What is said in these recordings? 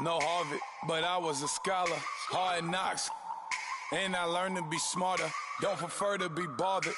No Harvard, but I was a scholar. Hard knocks, and I learned to be smarter. Don't prefer to be bothered.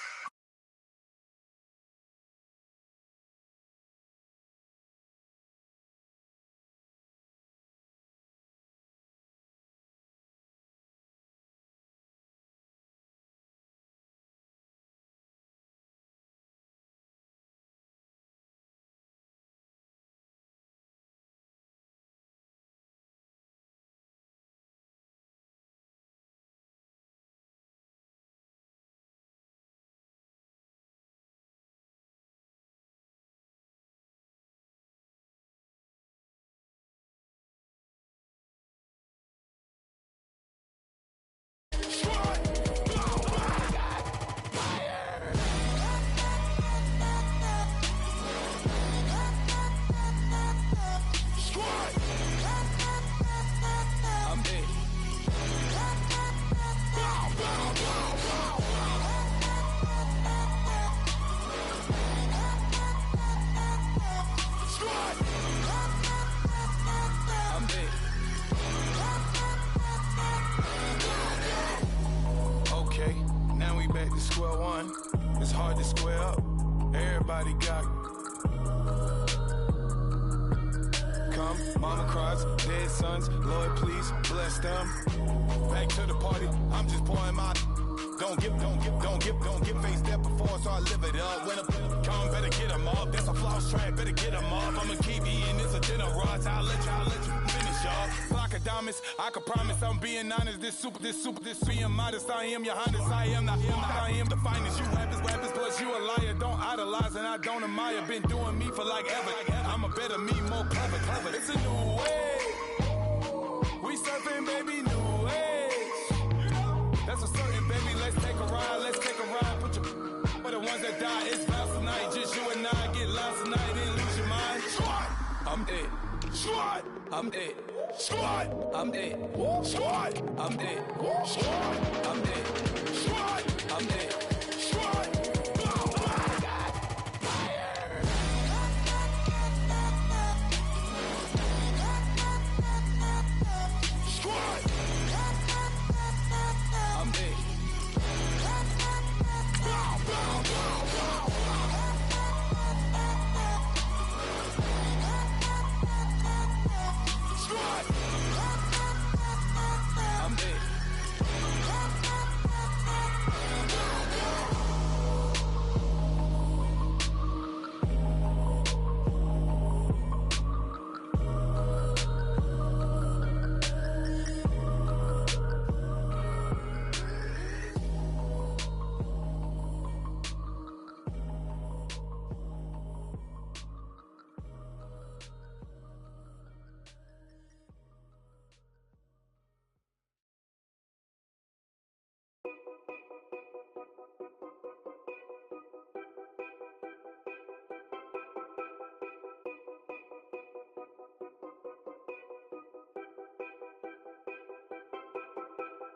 Okay, now we back to square one. It's hard to square up. Everybody got come, mama cries, dead sons. Lord, please bless them. Back to the party. I'm just pouring my. Don't get face that before, so I live it up. When I come, better get 'em up. That's a floss track, better get 'em up. I'ma keep eating, it's a dinner rush. I'll let you finish up. Flock of diamonds, I can promise I'm being honest. This being modest. I am your highness, I am the finest. You rappers, plus you a liar. Don't idolize and I don't admire. Been doing me for like ever. I'm a better me, more clever. It's a new way. We surfing, baby, new age. That's a certain, baby. Let's take a ride. Put your for the ones that die. It's vows tonight. Just you and I get lost tonight and lose your mind. Squad, I'm it. Squad, I'm it. Squad, I'm it. Squad, I'm it. Squad, I'm it. Squad, I'm it. Squad.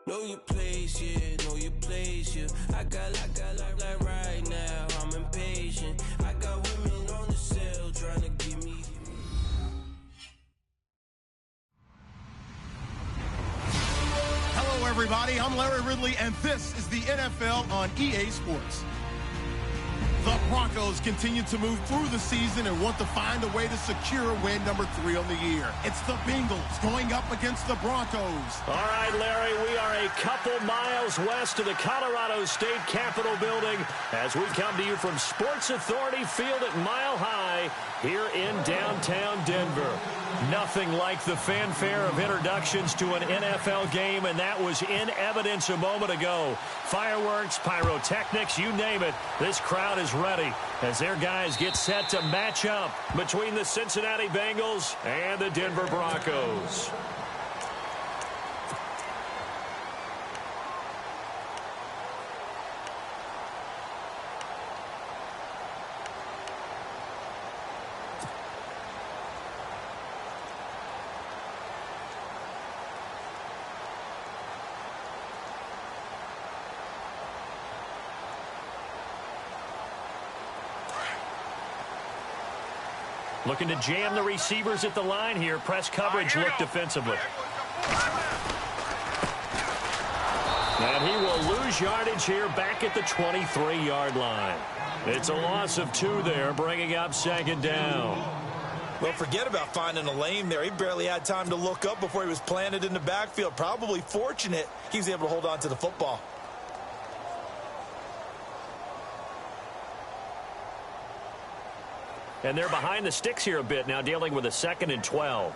Know your place, yeah, know your place, yeah. I got like right now, I'm impatient. I got women on the cell trying to get me. Hello, everybody. I'm Larry Ridley, and this is the NFL on EA Sports. The Broncos continue to move through the season and want to find a way to secure win number 3 on the year. It's the Bengals going up against the Broncos. All right, Larry, we are a couple miles west of the Colorado State Capitol building as we come to you from Sports Authority Field at Mile High here in downtown Denver. Nothing like the fanfare of introductions to an NFL game, and that was in evidence a moment ago. Fireworks, pyrotechnics, you name it. This crowd is ready as their guys get set to match up between the Cincinnati Bengals and the Denver Broncos. Looking to jam the receivers at the line here. Press coverage look defensively. And he will lose yardage here back at the 23-yard line. It's a loss of 2 there, bringing up second down. Well, forget about finding a lane there. He barely had time to look up before he was planted in the backfield. Probably fortunate he was able to hold on to the football. And they're behind the sticks here a bit now, dealing with a 2nd and 12.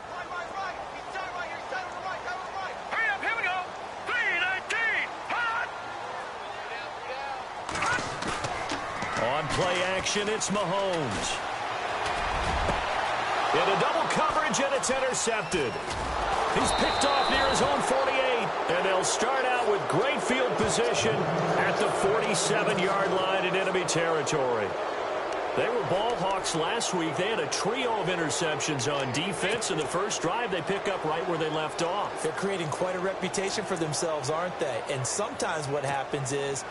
On play action, it's Mahomes. In a double coverage, and it's intercepted. He's picked off near his own 48, and they'll start out with great field position at the 47-yard line in enemy territory. They were ball hawks last week. They had a trio of interceptions on defense. In the first drive, they pick up right where they left off. They're creating quite a reputation for themselves, aren't they? And sometimes what happens is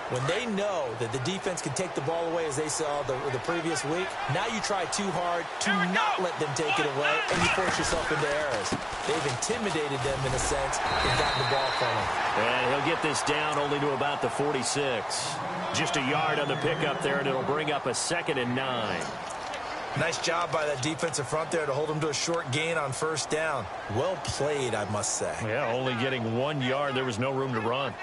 when they know that the defense can take the ball away, as they saw the previous week, now you try too hard to not let them take it away, and you force yourself into errors. They've intimidated them in a sense and gotten the ball from them. And he'll get this down only to about the 46. Just a yard on the pickup there, and it'll bring up a 2nd and 9. Nice job by that defensive front there to hold him to a short gain on first down. Well played, I must say. Yeah, only getting 1 yard. There was no room to run.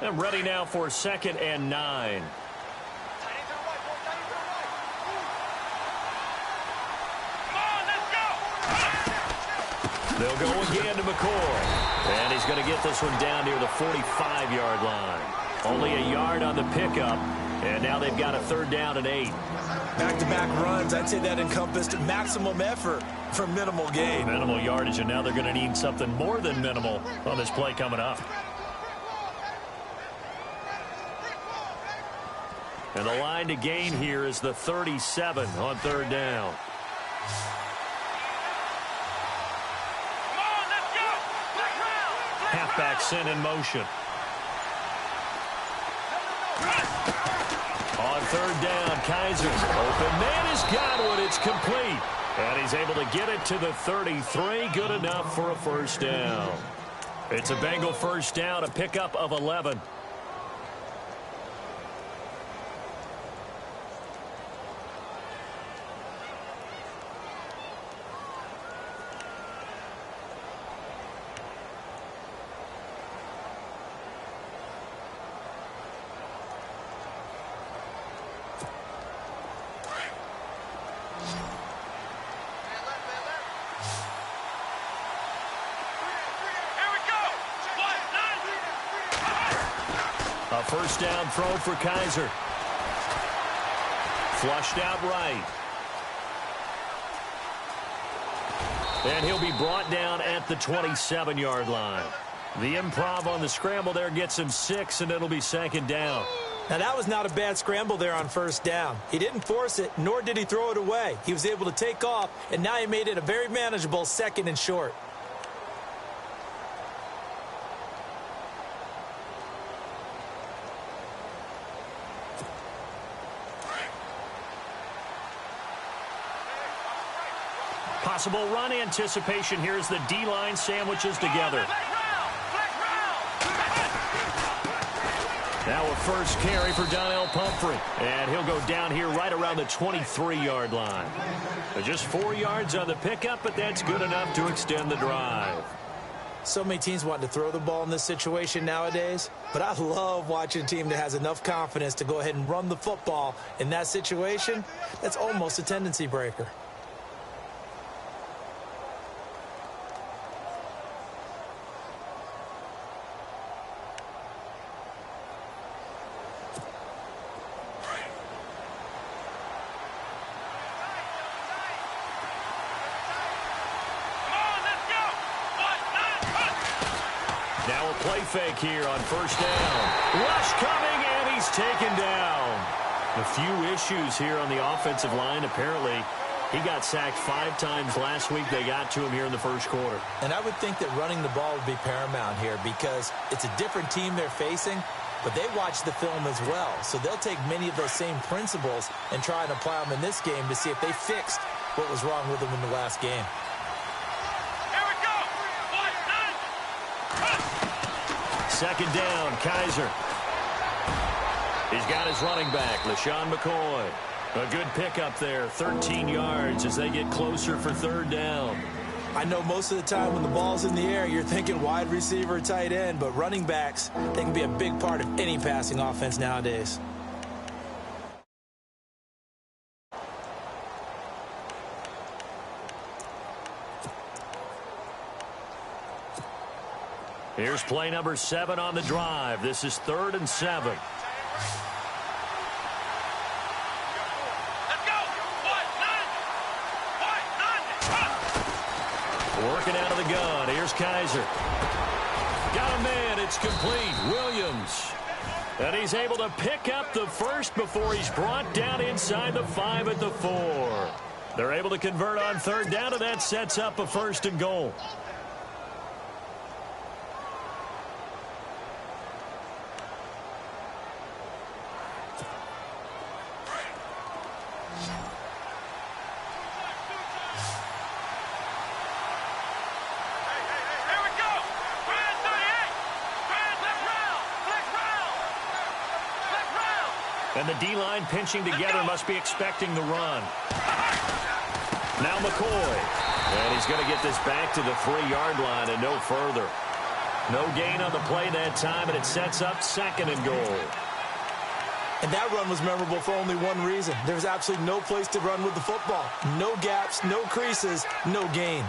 And ready now for 2nd and 9. They'll go again to McCoy. And he's going to get this one down near the 45-yard line. Only a yard on the pickup. And now they've got a 3rd down and 8. Back-to-back runs, I'd say that encompassed maximum effort for minimal gain. Minimal yardage, and now they're going to need something more than minimal on this play coming up. And the line to gain here is the 37 on 3rd down. Halfback sent in motion. On 3rd down, Kaiser. Open man has got one. It's complete. And he's able to get it to the 33. Good enough for a 1st down. It's a Bengal 1st down, a pickup of 11. A 1st down throw for Kaiser. Flushed out right. And he'll be brought down at the 27-yard line. The improv on the scramble there gets him 6, and it'll be 2nd down. Now, that was not a bad scramble there on 1st down. He didn't force it, nor did he throw it away. He was able to take off, and now he made it a very manageable 2nd and short. Possible run anticipation here as the D-line sandwiches together. Now a 1st carry for Donnell Pumphrey. And he'll go down here right around the 23-yard line. Just 4 yards on the pickup, but that's good enough to extend the drive. So many teams want to throw the ball in this situation nowadays, but I love watching a team that has enough confidence to go ahead and run the football in that situation. That's almost a tendency breaker. Now a play fake here on 1st down. Rush coming, and he's taken down. A few issues here on the offensive line. Apparently, he got sacked 5 times last week. They got to him here in the 1st quarter. And I would think that running the ball would be paramount here because it's a different team they're facing. but they watch the film as well. So they'll take many of those same principles and try and apply them in this game to see if they fixed what was wrong with them in the last game. Here we go. Second down, Kaiser. He's got his running back, LaShawn McCoy. A good pickup there, 13 yards as they get closer for third down. I know most of the time when the ball's in the air, you're thinking wide receiver, tight end, but running backs, they can be a big part of any passing offense nowadays. Here's play number 7 on the drive. This is 3rd and 7. Working out of the gun. Here's Kaiser. Got a man. It's complete. Williams. And he's able to pick up the first before he's brought down inside the 5 at the 4. They're able to convert on third down, and that sets up a 1st and goal. And the D-line pinching together must be expecting the run. Now McCoy. And he's going to get this back to the 3-yard line and no further. No gain on the play that time, and it sets up 2nd and goal. And that run was memorable for only one reason. There was absolutely no place to run with the football. No gaps, no creases, no gain.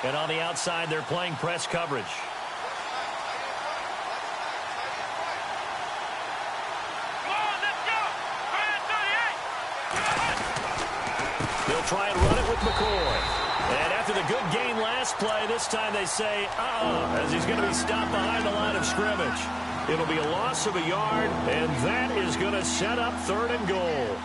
And on the outside, they're playing press coverage. They'll try and run it with McCoy. And after the good gain last play, this time they say, as he's going to be stopped behind the line of scrimmage. It'll be a loss of a yard, and that is going to set up 3rd and goal.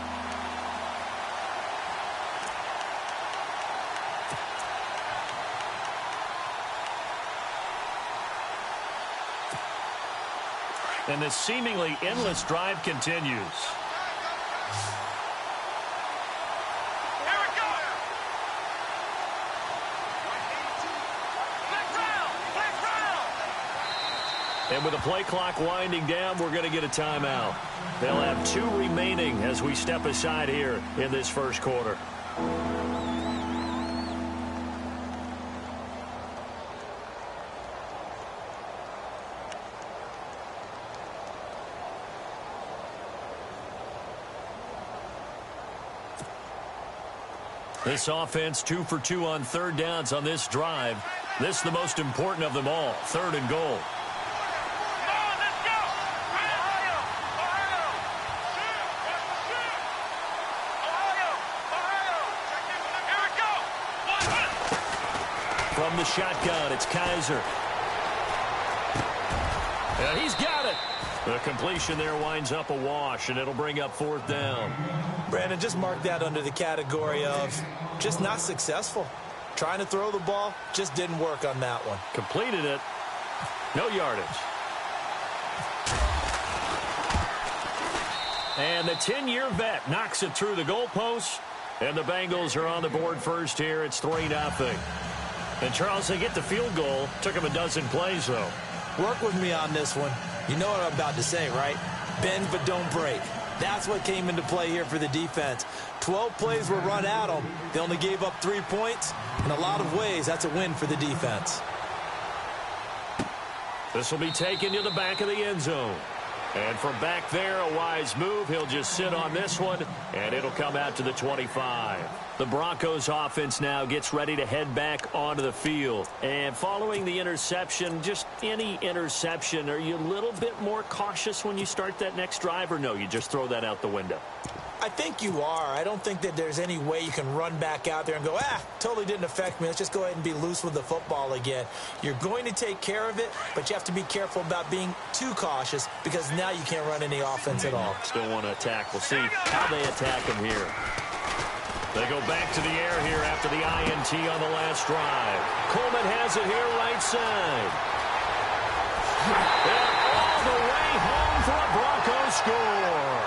And this seemingly endless drive continues. And with the play clock winding down, we're going to get a timeout. They'll have 2 remaining as we step aside here in this first quarter. This offense 2 for 2 on third downs on this drive. This is the most important of them all, 3rd and goal. From the shotgun, it's Kaiser. And he's got it. The completion there winds up a wash, and it'll bring up 4th down. Brandon, just mark that under the category of just not successful. Trying to throw the ball, just didn't work on that one. Completed it. No yardage. And the 10-year vet knocks it through the goalpost, and the Bengals are on the board first here. It's 3-0. And, Charles, they get the field goal. Took them a dozen plays, though. Work with me on this one. You know what I'm about to say, right? Bend but don't break. That's what came into play here for the defense. 12 plays were run at them. They only gave up 3 points. In a lot of ways, that's a win for the defense. This will be taken to the back of the end zone. And from back there, a wise move. He'll just sit on this one, and it'll come out to the 25. The Broncos offense now gets ready to head back onto the field. And following the interception, just any interception, are you a little bit more cautious when you start that next drive, or no, you just throw that out the window? I think you are. I don't think that there's any way you can run back out there and go, totally didn't affect me. Let's just go ahead and be loose with the football again. You're going to take care of it, but you have to be careful about being too cautious because now you can't run any offense at all. Still want to attack. We'll see how they attack him here. They go back to the air here after the INT on the last drive. Coleman has it here right side. And all the way home for a Broncos score.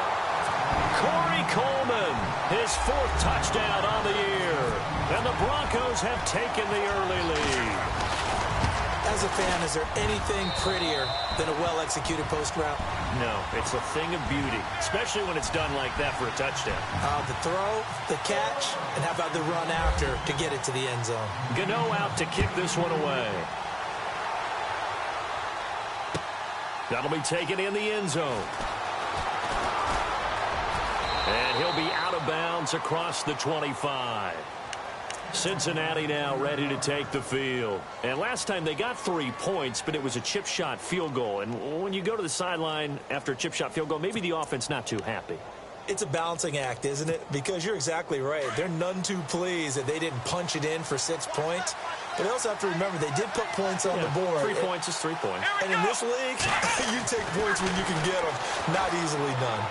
Corey Coleman, his 4th touchdown on the year. And the Broncos have taken the early lead. As a fan, is there anything prettier than a well-executed post route? No, it's a thing of beauty, especially when it's done like that for a touchdown. The throw, the catch, and how about the run after to get it to the end zone? Gano out to kick this one away. That'll be taken in the end zone. And he'll be out of bounds across the 25. Cincinnati now ready to take the field. And last time they got 3 points, but it was a chip shot field goal. And when you go to the sideline after a chip shot field goal, maybe the offense not too happy. It's a balancing act, isn't it? Because you're exactly right. They're none too pleased that they didn't punch it in for 6 points. But they also have to remember they did put points on the board. 3 points is 3 points. And in this league, you take points when you can get them. Not easily done.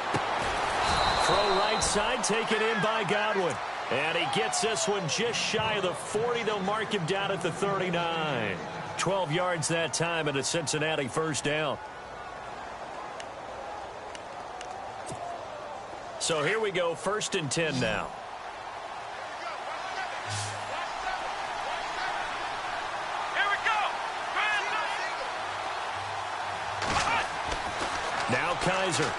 Throw right side, taken in by Godwin. And he gets this one just shy of the 40. They'll mark him down at the 39. 12 yards that time and a Cincinnati first down. So here we go, 1st and 10 now. Here we go. Now Kaiser.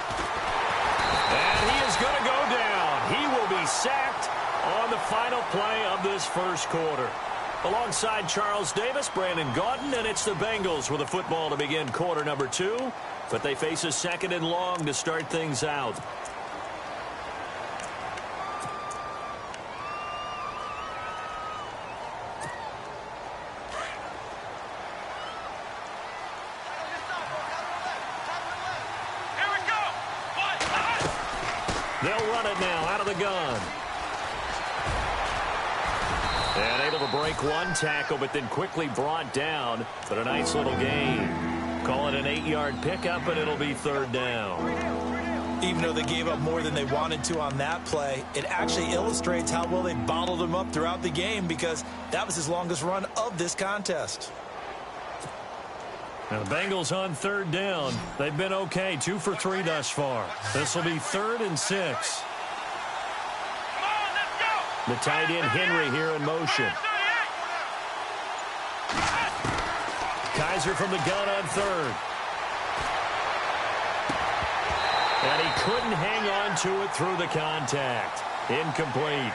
And he is going to go down. He will be sacked on the final play of this first quarter. Alongside Charles Davis, Brandon Gaudin, and it's the Bengals with a football to begin quarter number 2. But they face a 2nd and long to start things out. They'll run it now out of the gun. And able to break one tackle, but then quickly brought down. But a nice little gain. Call it an 8-yard pickup, and it'll be 3rd down. Even though they gave up more than they wanted to on that play, it actually illustrates how well they bottled him up throughout the game because that was his longest run of this contest. Now the Bengals on 3rd down. They've been okay, 2 for 3 thus far. This will be 3rd and 6. The tight end Henry here in motion. Kaiser from the gun on 3rd. And he couldn't hang on to it through the contact. Incomplete.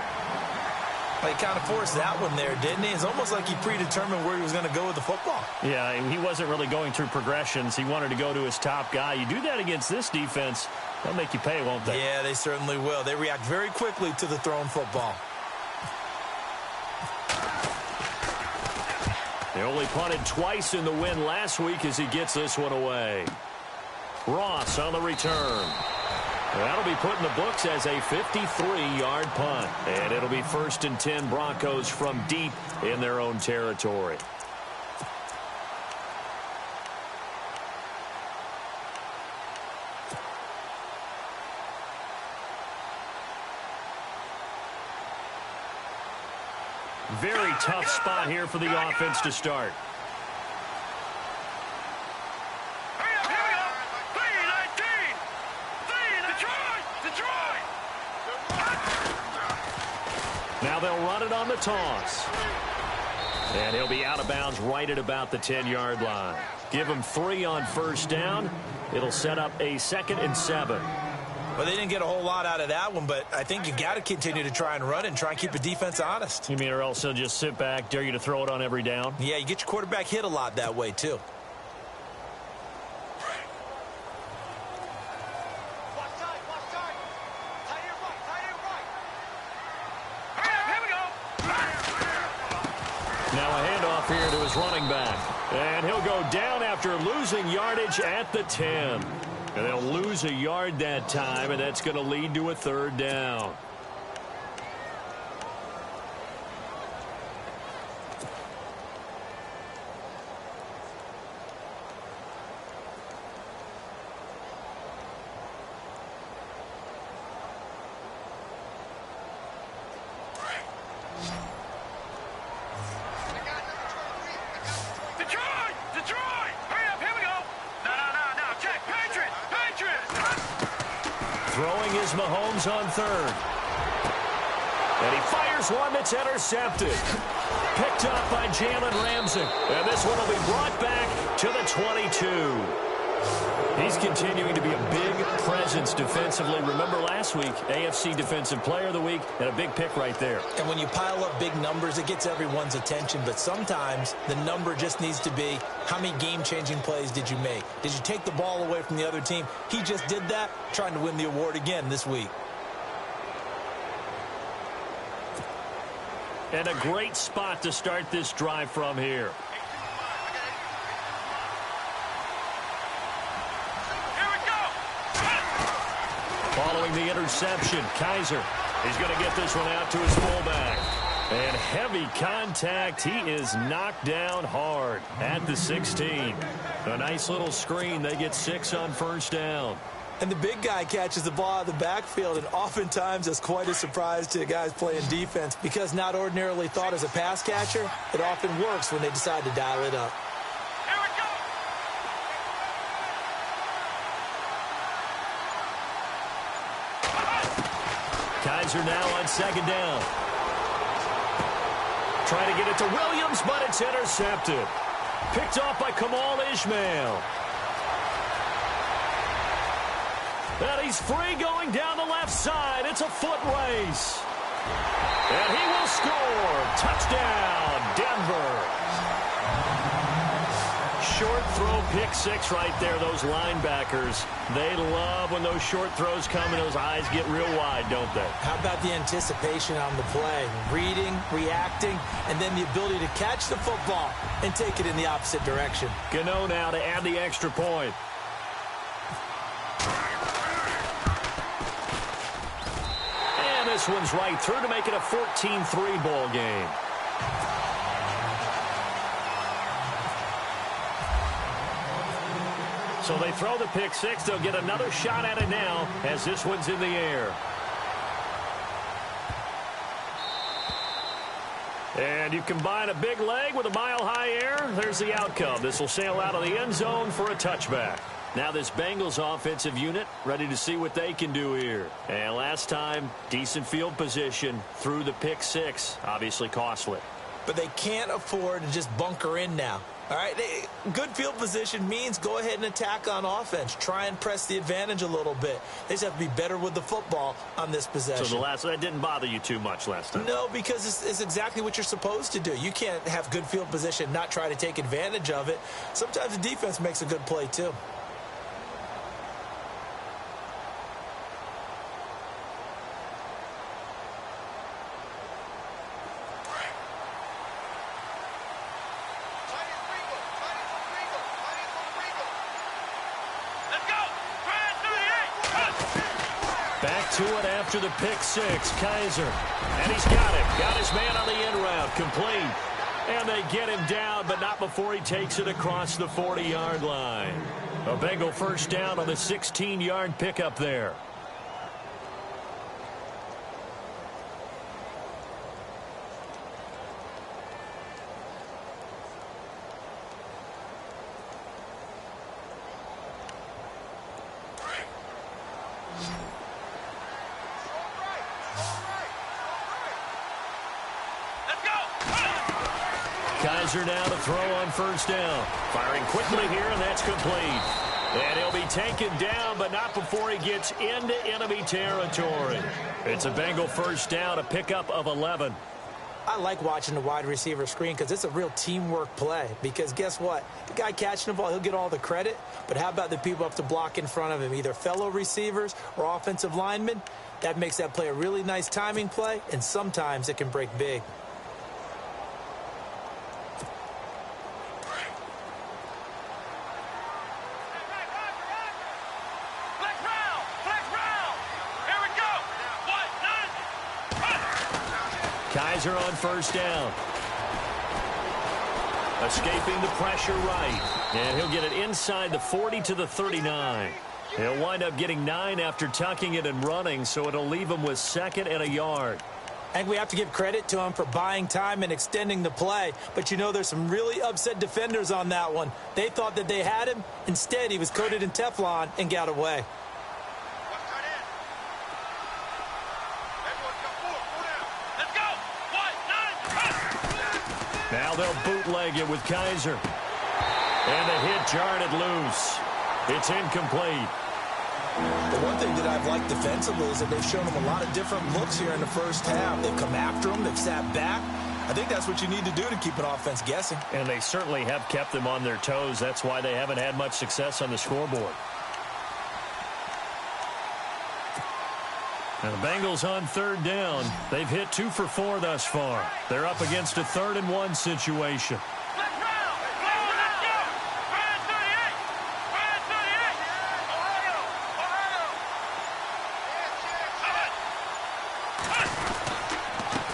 He kind of forced that one there, didn't he? It's almost like he predetermined where he was going to go with the football. Yeah, he wasn't really going through progressions. He wanted to go to his top guy. You do that against this defense, they'll make you pay, won't they? Yeah, they certainly will. They react very quickly to the thrown football. They only punted twice in the win last week as he gets this one away. Ross on the return. That'll be put in the books as a 53-yard punt. And it'll be 1st and 10 Broncos from deep in their own territory. Very tough spot here for the offense to start. Now they'll run it on the toss. And he'll be out of bounds right at about the 10-yard line. Give him 3 on 1st down. It'll set up a 2nd and 7. Well, they didn't get a whole lot out of that one, but I think you got to continue to try and run and try and keep the defense honest. You mean or else he'll just sit back, dare you to throw it on every down? Yeah, you get your quarterback hit a lot that way, too. Here to his running back. And he'll go down after losing yardage at the 10. And they'll lose a yard that time, and that's going to lead to a 3rd down. Throwing is Mahomes on third. And he fires one that's intercepted. Picked up by Jalen Ramsey. And this one will be brought back to the 22. He's continuing to be a big presence defensively. Remember last week, AFC Defensive Player of the Week, and a big pick right there. And when you pile up big numbers, it gets everyone's attention. But sometimes the number just needs to be, how many game-changing plays did you make? Did you take the ball away from the other team? He just did that, trying to win the award again this week. And a great spot to start this drive from here. Following the interception, Kaiser is going to get this one out to his fullback. And heavy contact. He is knocked down hard at the 16. A nice little screen. They get 6 on first down. And the big guy catches the ball out of the backfield, and oftentimes that's quite a surprise to guys playing defense because not ordinarily thought as a pass catcher, it often works when they decide to dial it up. Kaiser now on second down. Trying to get it to Williams, but it's intercepted. Picked off by Kamal Ishmael. And he's free going down the left side. It's a foot race. And he will score. Touchdown, Denver. Short throw, pick 6 right there. Those linebackers, they love when those short throws come and those eyes get real wide, don't they? How about the anticipation on the play? Reading, reacting, and then the ability to catch the football and take it in the opposite direction. Gano now to add the extra point. And this one's right through to make it a 14-3 ball game. So they throw the pick 6. They'll get another shot at it now as this one's in the air. And you combine a big leg with a mile-high air. There's the outcome. This will sail out of the end zone for a touchback. Now this Bengals offensive unit ready to see what they can do here. And last time, decent field position through the pick 6. Obviously costly. But they can't afford to just bunker in now. All right, good field position means go ahead and attack on offense. Try and press the advantage a little bit. They just have to be better with the football on this possession. So that didn't bother you too much last time? No, because it's exactly what you're supposed to do. You can't have good field position, not try to take advantage of it. Sometimes the defense makes a good play too. To it after the pick 6, Kaiser. And he's got it. Got his man on the end route. Complete. And they get him down, but not before he takes it across the 40-yard line. A Bengal first down on the 16-yard pickup there. Kaiser now to throw on first down. Firing quickly here, and that's complete. And he'll be taken down, but not before he gets into enemy territory. It's a Bengal first down, a pickup of 11. I like watching the wide receiver screen because it's a real teamwork play. Because guess what? The guy catching the ball, he'll get all the credit. But how about the people up to block in front of him, either fellow receivers or offensive linemen? That makes that play a really nice timing play, and sometimes it can break big. Kaiser on first down. Escaping the pressure right. And he'll get it inside the 40 to the 39. He'll wind up getting 9 after tucking it and running, so it'll leave him with 2nd and a yard. I think we have to give credit to him for buying time and extending the play. But, you know, there's some really upset defenders on that one. They thought that they had him. Instead, he was coated in Teflon and got away. Now they'll bootleg it with Kaiser. And the hit jarred it loose. It's incomplete. The one thing that I've liked defensively is that they've shown them a lot of different looks here in the first half. They've come after them. They've sat back. I think that's what you need to do to keep an offense guessing. And they certainly have kept them on their toes. That's why they haven't had much success on the scoreboard. Now the Bengals on third down. They've hit 2 for 4 thus far. They're up against a 3rd-and-1 situation.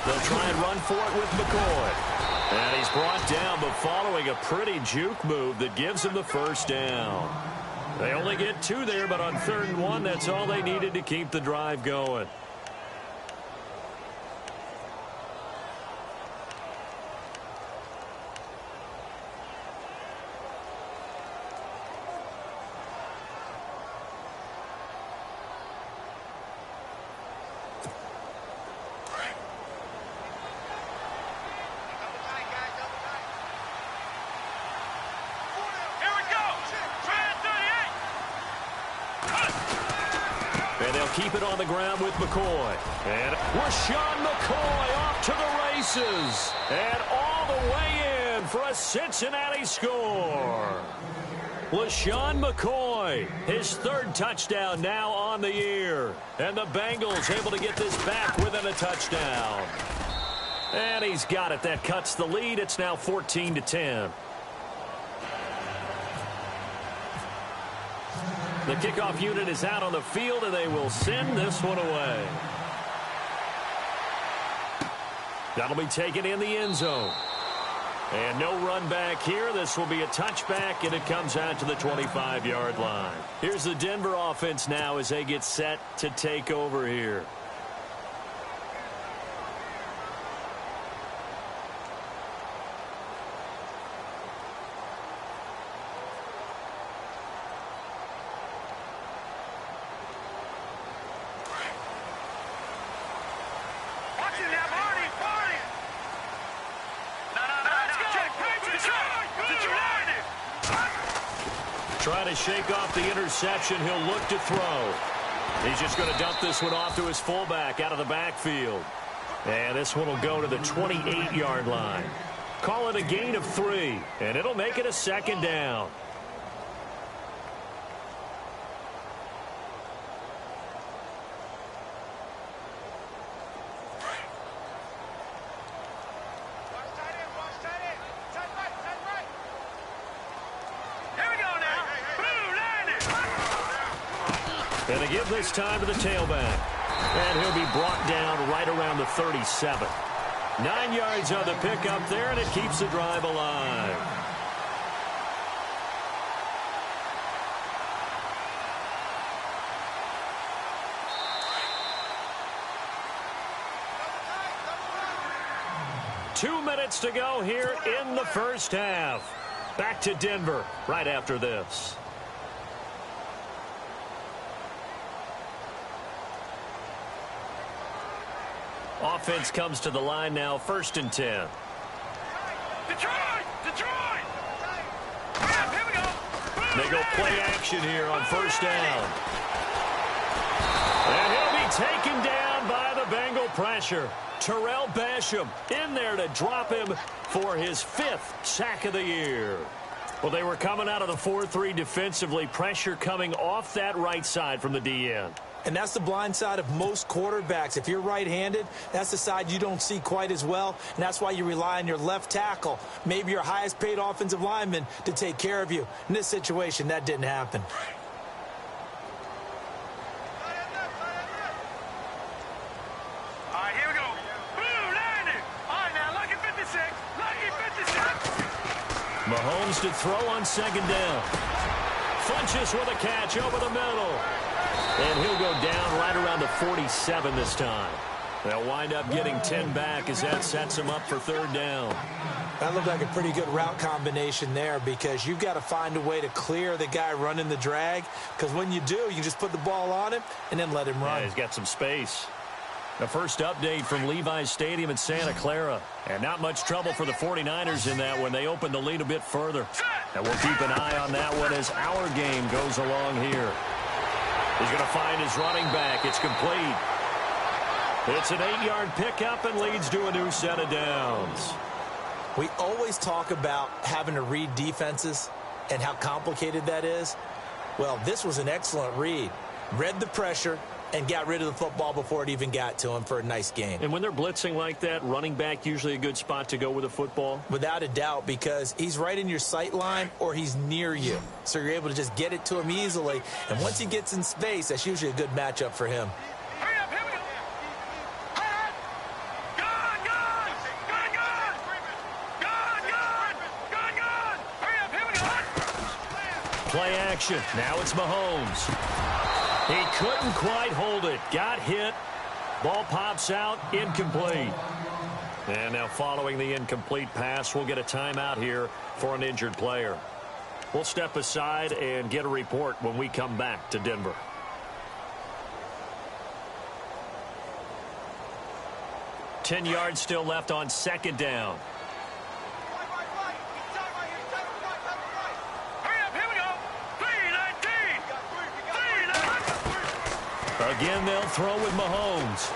They'll try and run for it with McCoy. And he's brought down, but following a pretty juke move that gives him the first down. They only get 2 there, but on 3rd and 1, that's all they needed to keep the drive going. And they'll keep it on the ground with McCoy. And Rashawn McCoy off to the races. And all the way in for a Cincinnati score. LaShawn McCoy, his 3rd touchdown now on the year. And the Bengals able to get this back within a touchdown. And he's got it. That cuts the lead. It's now 14-10. The kickoff unit is out on the field, and they will send this one away. That'll be taken in the end zone. And no run back here. This will be a touchback, and it comes out to the 25-yard line. Here's the Denver offense now as they get set to take over here. Trying to shake off the interception. He'll look to throw. He's just going to dump this one off to his fullback out of the backfield. And this one will go to the 28-yard line. Call it a gain of 3, and it'll make it a 2nd down. And they give this time to the tailback. And he'll be brought down right around the 37. 9 yards on the pickup there, and it keeps the drive alive. Two minutes to go here in the first half. Back to Denver right after this. Offense comes to the line now, 1st and 10. Detroit! Detroit! Here we go! They go play action here on 1st down. And he'll be taken down by the Bengal pressure. Terrell Basham in there to drop him for his 5th sack of the year. Well, they were coming out of the 4-3 defensively. Pressure coming off that right side from the DN. And that's the blind side of most quarterbacks. If you're right-handed, that's the side you don't see quite as well, and that's why you rely on your left tackle, maybe your highest-paid offensive lineman, to take care of you. In this situation, that didn't happen. All right, here we go. Blue, landing. All right, now, lucky 56. Lucky 56. Mahomes to throw on 2nd down. Funches with a catch over the middle. And he'll go down right around the 47 this time. They'll wind up getting 10 back as that sets him up for 3rd down. That looked like a pretty good route combination there because you've got to find a way to clear the guy running the drag, because when you do, you just put the ball on him and then let him run. Yeah, he's got some space. The first update from Levi's Stadium in Santa Clara. And not much trouble for the 49ers in that when they open the lead a bit further. And we'll keep an eye on that one as our game goes along here. He's going to find his running back. It's complete. It's an 8-yard pickup and leads to a new set of downs. We always talk about having to read defenses and how complicated that is. Well, this was an excellent read. Read the pressure and got rid of the football before it even got to him for a nice gain. And when they're blitzing like that, running back usually a good spot to go with a football? Without a doubt, because he's right in your sight line or he's near you. So you're able to just get it to him easily. And once he gets in space, that's usually a good matchup for him. Hurry up, here we go. Gone, gone. Gone, gone. Gone, gone. Gone, gone. Hurry up, here we go. Play action. Now it's Mahomes. He couldn't quite hold it. Got hit. Ball pops out. Incomplete. And now following the incomplete pass, we'll get a timeout here for an injured player. We'll step aside and get a report when we come back to Denver. Ten yards still left on second down. Again, they'll throw with Mahomes.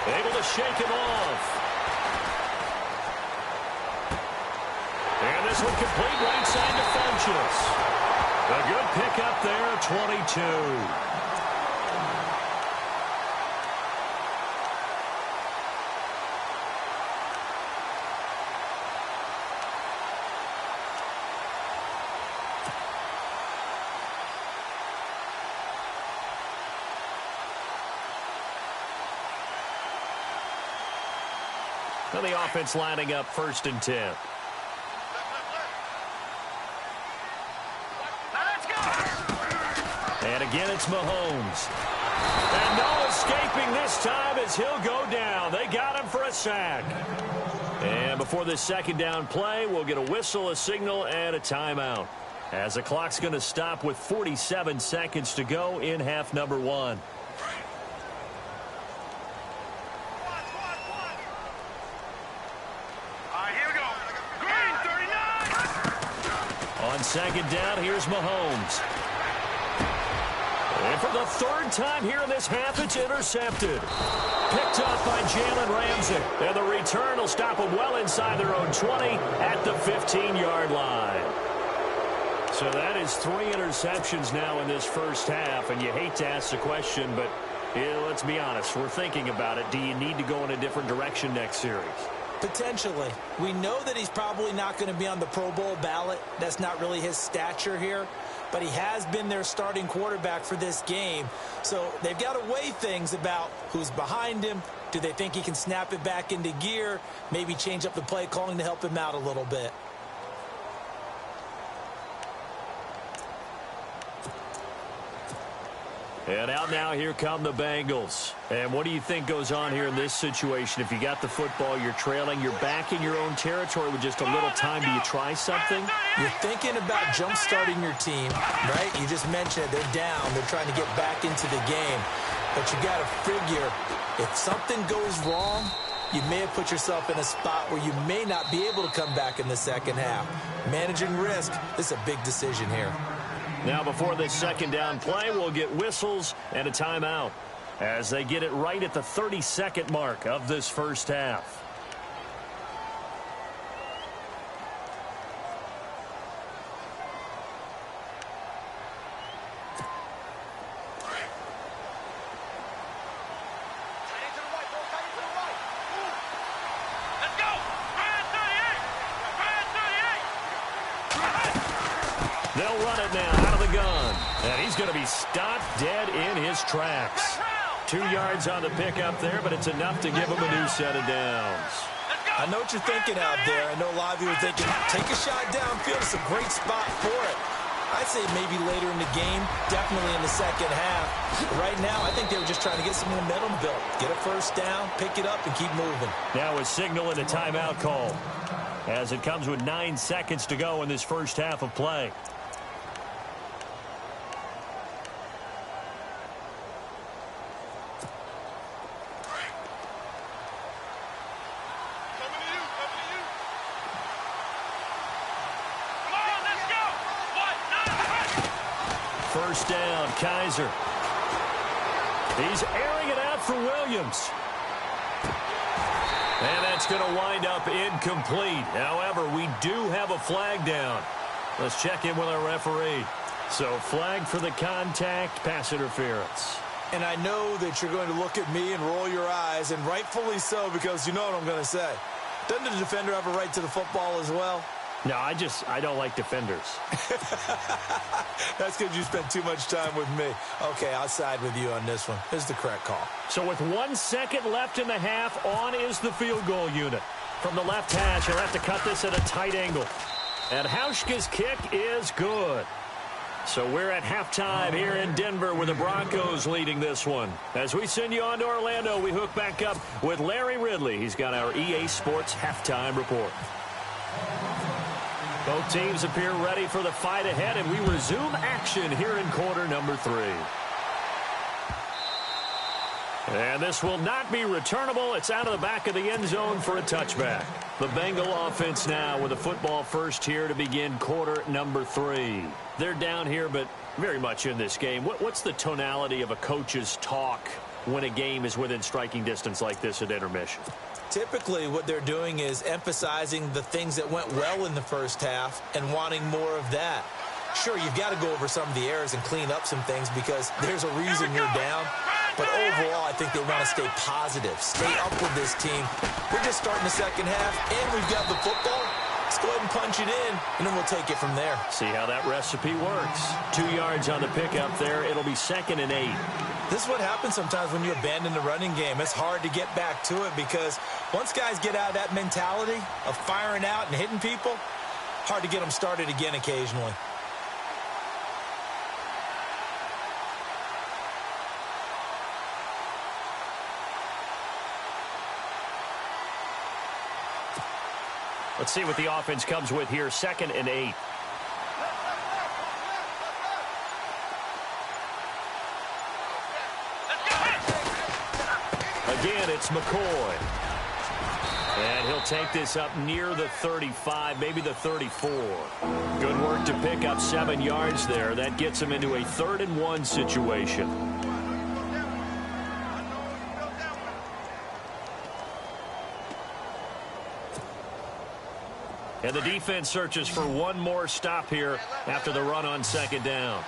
Able to shake him off. And this one complete right side to Funchess. A good pickup there, 22. And the offense lining up 1st and 10. Now let's go. And again, it's Mahomes. And no escaping this time as he'll go down. They got him for a sack. And before this second down play, we'll get a whistle, a signal, and a timeout. As the clock's going to stop with 47 seconds to go in half number 1. On second down, here's Mahomes. And for the 3rd time here in this half, it's intercepted. Picked up by Jalen Ramsey. And the return will stop them well inside their own 20 at the 15-yard line. So that is 3 interceptions now in this first half. And you hate to ask the question, but let's be honest. We're thinking about it. Do you need to go in a different direction next series? Potentially. We know that he's probably not going to be on the Pro Bowl ballot. That's not really his stature here. But he has been their starting quarterback for this game. So they've got to weigh things about who's behind him. Do they think he can snap it back into gear? Maybe change up the play calling to help him out a little bit. And out now, here come the Bengals. And what do you think goes on here in this situation? If you got the football, you're trailing, you're back in your own territory with just a little time. Do you try something? You're thinking about jump-starting your team, right? You just mentioned it. They're down. They're trying to get back into the game. But you got to figure, if something goes wrong, you may have put yourself in a spot where you may not be able to come back in the second half. Managing risk, this is a big decision here. Now, before this second down play, we'll get whistles and a timeout as they get it right at the 30-second mark of this first half. They'll run it now out of the gun. And he's going to be stopped dead in his tracks. 2 yards on the pickup there, but it's enough to give him a new set of downs. I know what you're thinking out there. I know a lot of you are thinking, take a shot downfield. It's a great spot for it. I'd say maybe later in the game, definitely in the second half. But right now, I think they were just trying to get some momentum built. Get a first down, pick it up, and keep moving. Now a signal and a timeout call as it comes with 9 seconds to go in this first half of play. first down. Kaiser. He's airing it out for Williams. And that's going to wind up incomplete. However, we do have a flag down. Let's check in with our referee. So, flag for the contact, pass interference. And I know that you're going to look at me and roll your eyes, and rightfully so, because you know what I'm going to say. Doesn't the defender have a right to the football as well? No, I don't like defenders. That's because you spent too much time with me. Okay, I'll side with you on this one. This is the correct call. So with 1 second left in the half, on is the field goal unit. From the left hash, he'll have to cut this at a tight angle. And Hauschka's kick is good. So we're at halftime here in Denver with the Broncos leading this one. As we send you on to Orlando, we hook back up with Larry Ridley. He's got our EA Sports halftime report. Both teams appear ready for the fight ahead, and we resume action here in quarter number 3. And this will not be returnable. It's out of the back of the end zone for a touchback. The Bengal offense now with a football first here to begin quarter number 3. They're down here, but very much in this game. What's the tonality of a coach's talk when a game is within striking distance like this at intermission? Typically, what they're doing is emphasizing the things that went well in the first half and wanting more of that. Sure, you've got to go over some of the errors and clean up some things because there's a reason you're down. But overall, I think they want to stay positive, stay up with this team. We're just starting the second half, and we've got the football. Let's go ahead and punch it in, and then we'll take it from there. See how that recipe works. 2 yards on the pickup there. It'll be 2nd and 8. This is what happens sometimes when you abandon the running game. It's hard to get back to it because once guys get out of that mentality of firing out and hitting people, hard to get them started again occasionally. Let's see what the offense comes with here. 2nd and 8. Again, it's McCoy. And he'll take this up near the 35, maybe the 34. Good work to pick up 7 yards there. That gets him into a 3rd and 1 situation. And the defense searches for one more stop here after the run on 2nd down.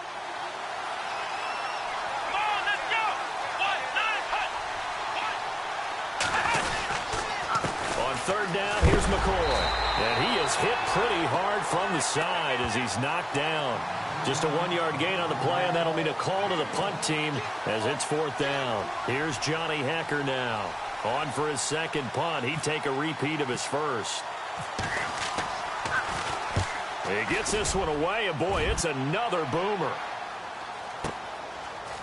On 3rd down, here's McCoy. And he is hit pretty hard from the side as he's knocked down. Just a 1-yard gain on the play, and that'll mean a call to the punt team as it's 4th down. Here's Johnny Hecker now. On for his 2nd punt. He'd take a repeat of his first. He gets this one away, and boy, it's another boomer.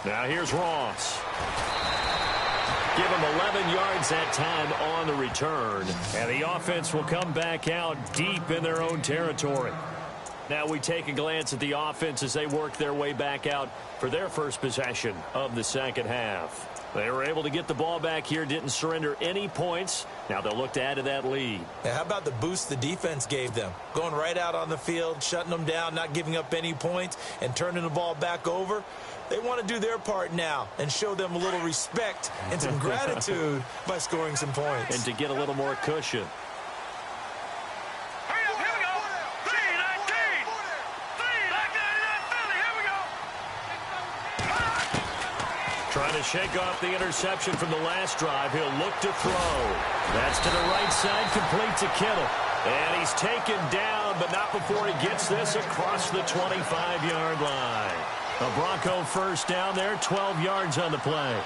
Now here's Ross. Give him 11 yards that time on the return. And the offense will come back out deep in their own territory. Now we take a glance at the offense as they work their way back out for their first possession of the second half. They were able to get the ball back here, didn't surrender any points. Now they'll look to add to that lead. Yeah, how about the boost the defense gave them? Going right out on the field, shutting them down, not giving up any points, and turning the ball back over. They want to do their part now and show them a little respect and some gratitude by scoring some points. And to get a little more cushion. Trying to shake off the interception from the last drive. He'll look to throw. That's to the right side, complete to Kittle. And he's taken down, but not before he gets this across the 25-yard line. A Bronco first down there, 12 yards on the play.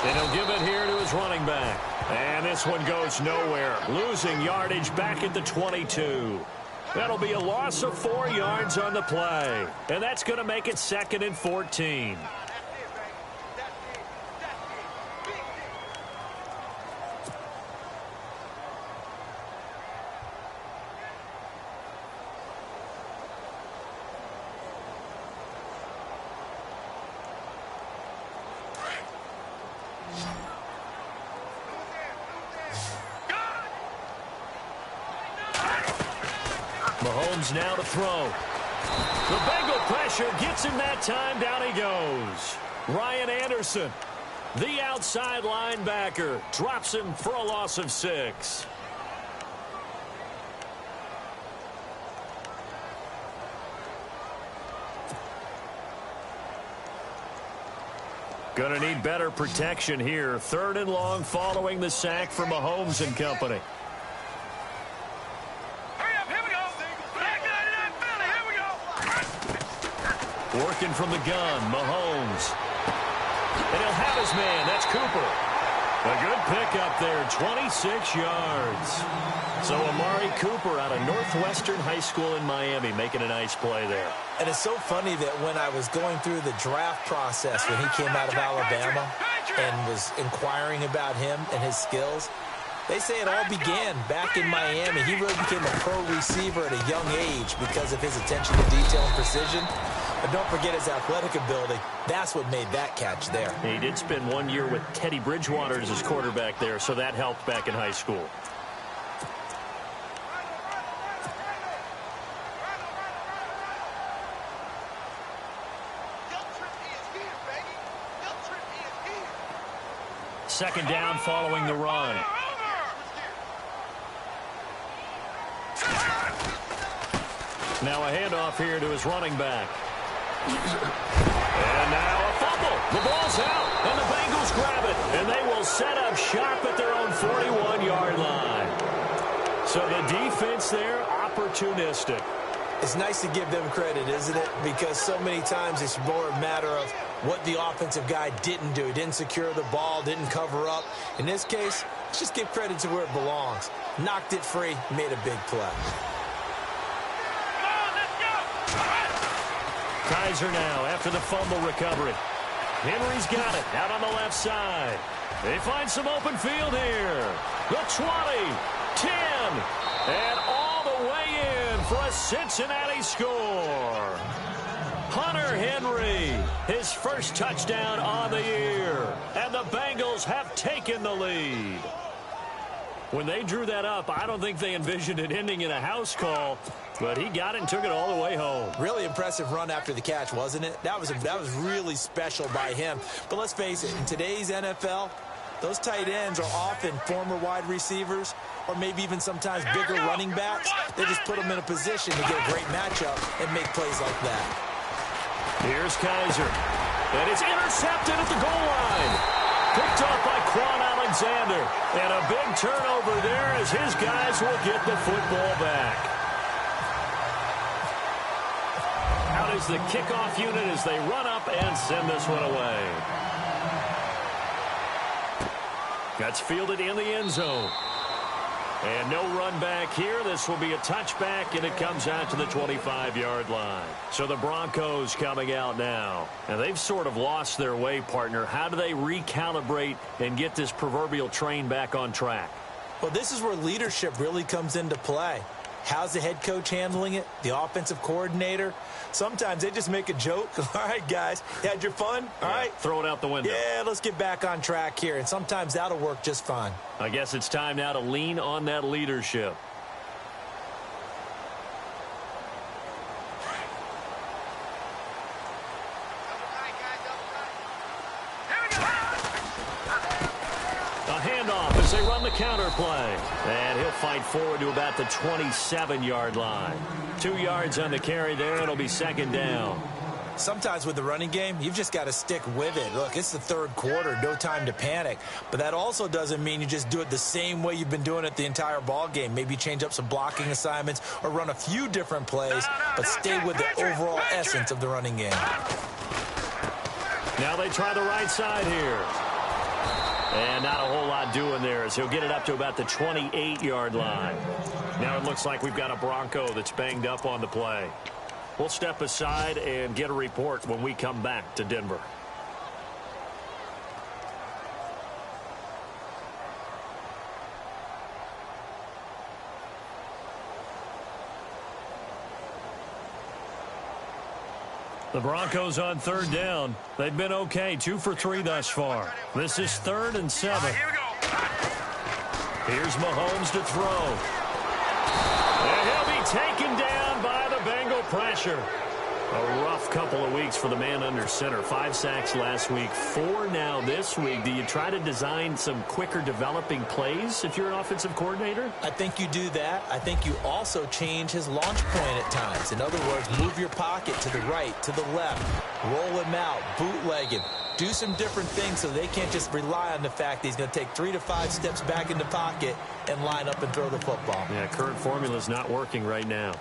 And he'll give it here to his running back. And this one goes nowhere. Losing yardage back at the 22. That'll be a loss of 4 yards on the play. And that's going to make it 2nd and 14. Mahomes now to throw. The Bengal pressure gets him that time. Down he goes. Ryan Anderson, the outside linebacker, drops him for a loss of 6. Gonna need better protection here. 3rd and long following the sack from Mahomes and company. Hurry up, here we go. Back 99 Philly, here we go. Working from the gun, Mahomes. And he'll have his man. That's Cooper. A good pickup there, 26 yards. So Amari Cooper out of Northwestern High School in Miami making a nice play there. And it's so funny that when I was going through the draft process when he came out of Alabama and was inquiring about him and his skills, they say it all began back in Miami. He really became a pro receiver at a young age because of his attention to detail and precision. But don't forget his athletic ability. That's what made that catch there. He did spend 1 year with Teddy Bridgewater as his quarterback there, so that helped back in high school. Second down following the run. Now a handoff here to his running back. And now a fumble. The ball's out, and the Bengals grab it. And they will set up shop at their own 41-yard line. So the defense there, opportunistic. It's nice to give them credit, isn't it? Because so many times it's more a matter of what the offensive guy didn't do. He didn't secure the ball, didn't cover up. In this case, let's just give credit to where it belongs. Knocked it free, made a big play. Kaiser now after the fumble recovery. Henry's got it out on the left side. They find some open field here. The 20, 10, and all the way in for a Cincinnati score. Hunter Henry, his first touchdown on the year. And the Bengals have taken the lead. When they drew that up, I don't think they envisioned it ending in a house call, but he got it and took it all the way home. Really impressive run after the catch, wasn't it? That was really special by him. But let's face it, in today's NFL, those tight ends are often former wide receivers or maybe even sometimes bigger running backs. They just put them in a position to get a great matchup and make plays like that. Here's Kaiser. And it's intercepted at the goal line. Picked off by Quan Alexander. And a big turnover there as his guys will get the football back. Out is the kickoff unit as they run up and send this one away. That's fielded in the end zone. And no run back here. This will be a touchback, and it comes out to the 25-yard line. So the Broncos coming out now. And they've sort of lost their way, partner. How do they recalibrate and get this proverbial train back on track? Well, this is where leadership really comes into play. How's the head coach handling it? The offensive coordinator? Sometimes they just make a joke. All right, guys, had your fun? All right. Throw it out the window. Yeah, let's get back on track here. And sometimes that'll work just fine. I guess it's time now to lean on that leadership. A handoff as they run the counter play. And he'll fight forward to about the 27-yard line. 2 yards on the carry there. It'll be second down. Sometimes with the running game, you've just got to stick with it. Look, it's the third quarter, no time to panic. But that also doesn't mean you just do it the same way you've been doing it the entire ball game. Maybe change up some blocking assignments or run a few different plays, but stay with the overall essence of the running game. Now they try the right side here. And not a whole lot doing there as he'll get it up to about the 28-yard line. Now it looks like we've got a Bronco that's banged up on the play. We'll step aside and get a report when we come back to Denver. The Broncos on third down. They've been okay, 2 for 3 thus far. This is 3rd and 7. Here we go. Here's Mahomes to throw. And he'll be taken down pressure. A rough couple of weeks for the man under center. 5 sacks last week, 4 now this week. Do you try to design some quicker developing plays if you're an offensive coordinator? I think you do that. I think you also change his launch point at times. In other words, move your pocket to the right, to the left, roll him out, bootleg him. Do some different things so they can't just rely on the fact that he's going to take 3 to 5 steps back in the pocket and line up and throw the football. Yeah, current formula is not working right now.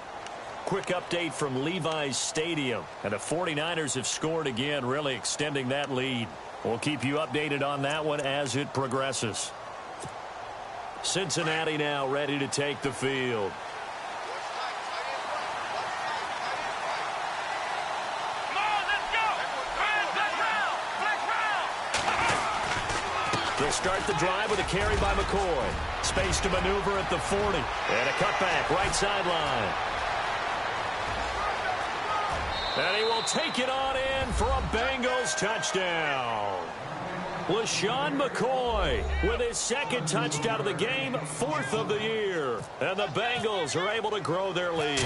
Quick update from Levi's Stadium. And the 49ers have scored again, really extending that lead. We'll keep you updated on that one as it progresses. Cincinnati now ready to take the field. They'll start the drive with a carry by McCoy. Space to maneuver at the 40. And a cutback right sideline. And he will take it on in for a Bengals touchdown. LaShawn McCoy with his second touchdown of the game, 4th of the year. And the Bengals are able to grow their lead.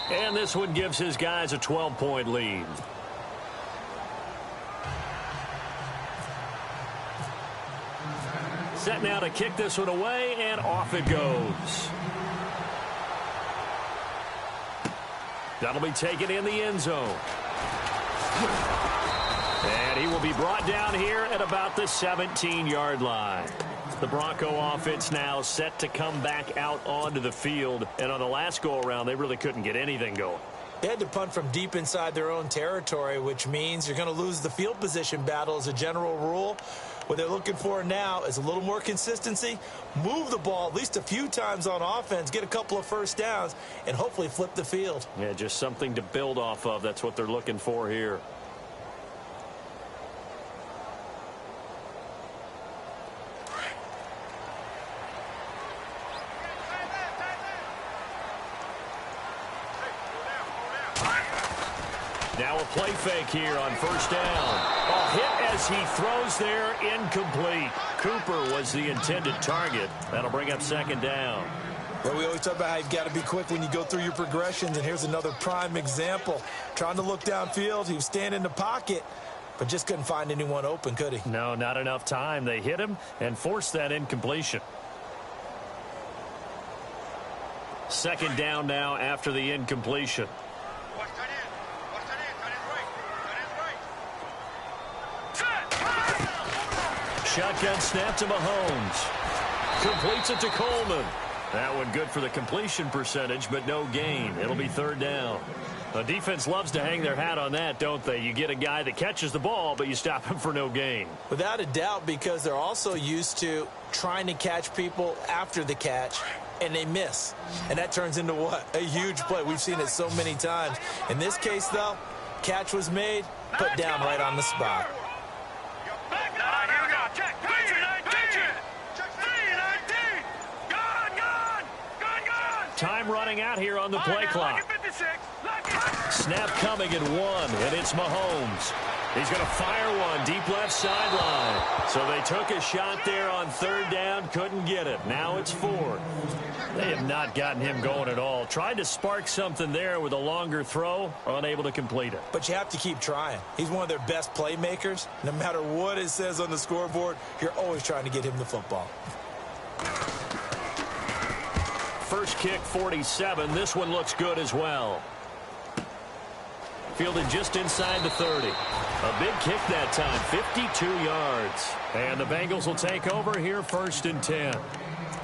And this one gives his guys a 12-point lead. Set now to kick this one away, and off it goes. That'll be taken in the end zone. And he will be brought down here at about the 17-yard line. The Bronco offense now set to come back out onto the field. And on the last go-around, they really couldn't get anything going. They had to punt from deep inside their own territory, which means you're going to lose the field position battle as a general rule. What they're looking for now is a little more consistency, move the ball at least a few times on offense, get a couple of first downs, and hopefully flip the field. Yeah, just something to build off of. That's what they're looking for here. Now a play fake here on first down. A hit as he throws there, incomplete. Cooper was the intended target. That'll bring up second down. Well, we always talk about how you've got to be quick when you go through your progressions, and here's another prime example. Trying to look downfield, he was standing in the pocket, but just couldn't find anyone open, could he? No, not enough time. They hit him and forced that incompletion. Second down now after the incompletion. Shotgun snap to Mahomes. Completes it to Coleman. That one good for the completion percentage, but no gain. It'll be third down. The defense loves to hang their hat on that, don't they? You get a guy that catches the ball, but you stop him for no gain. Without a doubt, because they're also used to trying to catch people after the catch, and they miss. And that turns into what? A huge play. We've seen it so many times. In this case, though, catch was made, put down right on the spot. Time running out here on the play clock. Snap coming at 1, and it's Mahomes. He's going to fire one deep left sideline. So they took a shot there on third down, couldn't get it. Now it's 4. They have not gotten him going at all. Tried to spark something there with a longer throw, unable to complete it. But you have to keep trying. He's one of their best playmakers. No matter what it says on the scoreboard, you're always trying to get him the football. First kick, 47. This one looks good as well. Fielded just inside the 30. A big kick that time, 52 yards. And the Bengals will take over here, 1st and 10.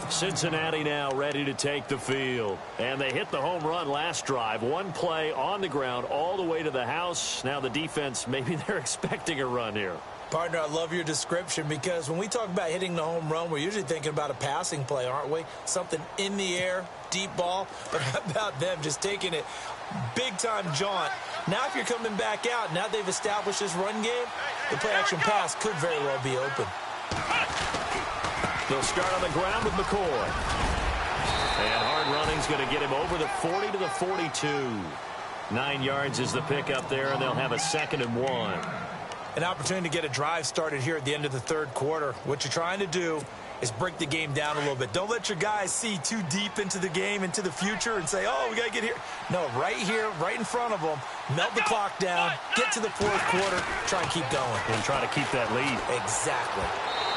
Cincinnati now ready to take the field. And they hit the home run last drive. One play on the ground all the way to the house. Now the defense, maybe they're expecting a run here. Partner, I love your description, because when we talk about hitting the home run, we're usually thinking about a passing play, aren't we? Something in the air, deep ball. But how about them just taking it big-time jaunt? Now if you're coming back out, now they've established this run game, the play-action pass could very well be open. They'll start on the ground with McCoy. And hard running's going to get him over the 40 to the 42. 9 yards is the pickup there, and they'll have a 2nd and 1. An opportunity to get a drive started here at the end of the third quarter. What you're trying to do is break the game down a little bit. Don't let your guys see too deep into the game, into the future, and say, oh, we got to get here. No, right here, right in front of them, melt the clock down, get to the fourth quarter, try and keep going. And try to keep that lead. Exactly.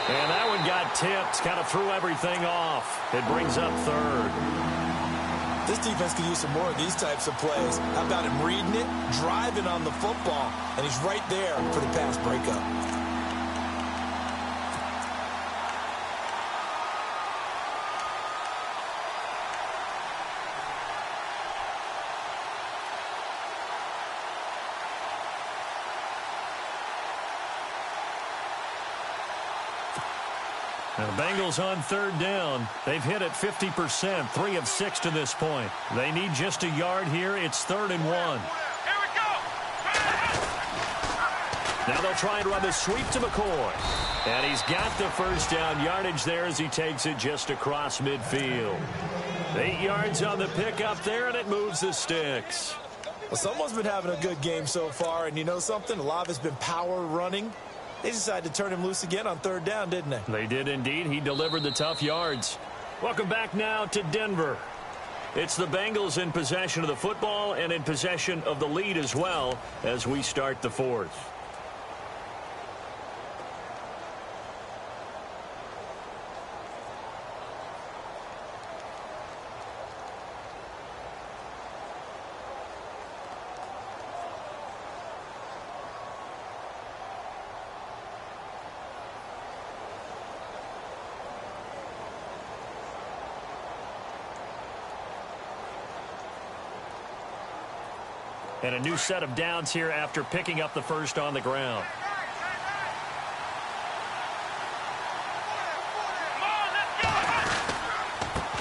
And that one got tipped, kind of threw everything off. It brings up third. This defense could use some more of these types of plays. How about him reading it, driving on the football, and he's right there for the pass breakup. And the Bengals on third down. They've hit it 50%, 3 of 6 to this point. They need just a yard here. It's 3rd and 1. Here we go. Now they'll try and run the sweep to McCoy. And he's got the first down yardage there as he takes it just across midfield. 8 yards on the pickup there, and it moves the sticks. Well, someone's been having a good game so far, and you know something? A lot of it's been power running. They decided to turn him loose again on third down, didn't they? They did indeed. He delivered the tough yards. Welcome back now to Denver. It's the Bengals in possession of the football and in possession of the lead as well as we start the fourth. And a new set of downs here after picking up the first on the ground.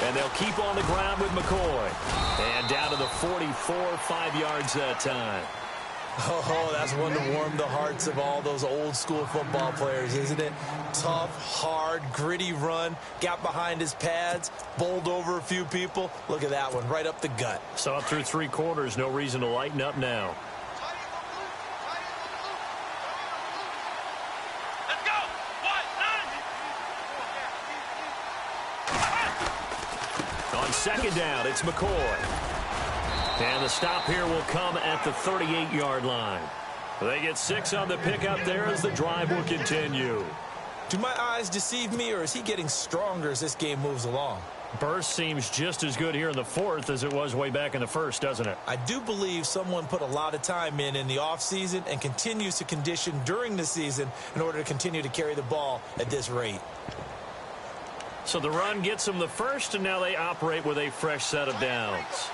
And they'll keep on the ground with McCoy. And down to the 44, 5 yards that time. Oh, that's one to warm the hearts of all those old school football players, isn't it? Tough, hard, gritty run. Got behind his pads, bowled over a few people. Look at that one, right up the gut. So up through 3 quarters, no reason to lighten up now. Let's go. 1, 9. On second down, it's McCoy. And the stop here will come at the 38-yard line. They get 6 on the pickup there as the drive will continue. Do my eyes deceive me, or is he getting stronger as this game moves along? Burst seems just as good here in the fourth as it was way back in the first, doesn't it? I do believe someone put a lot of time in the offseason and continues to condition during the season in order to continue to carry the ball at this rate. So the run gets them the first, and now they operate with a fresh set of downs.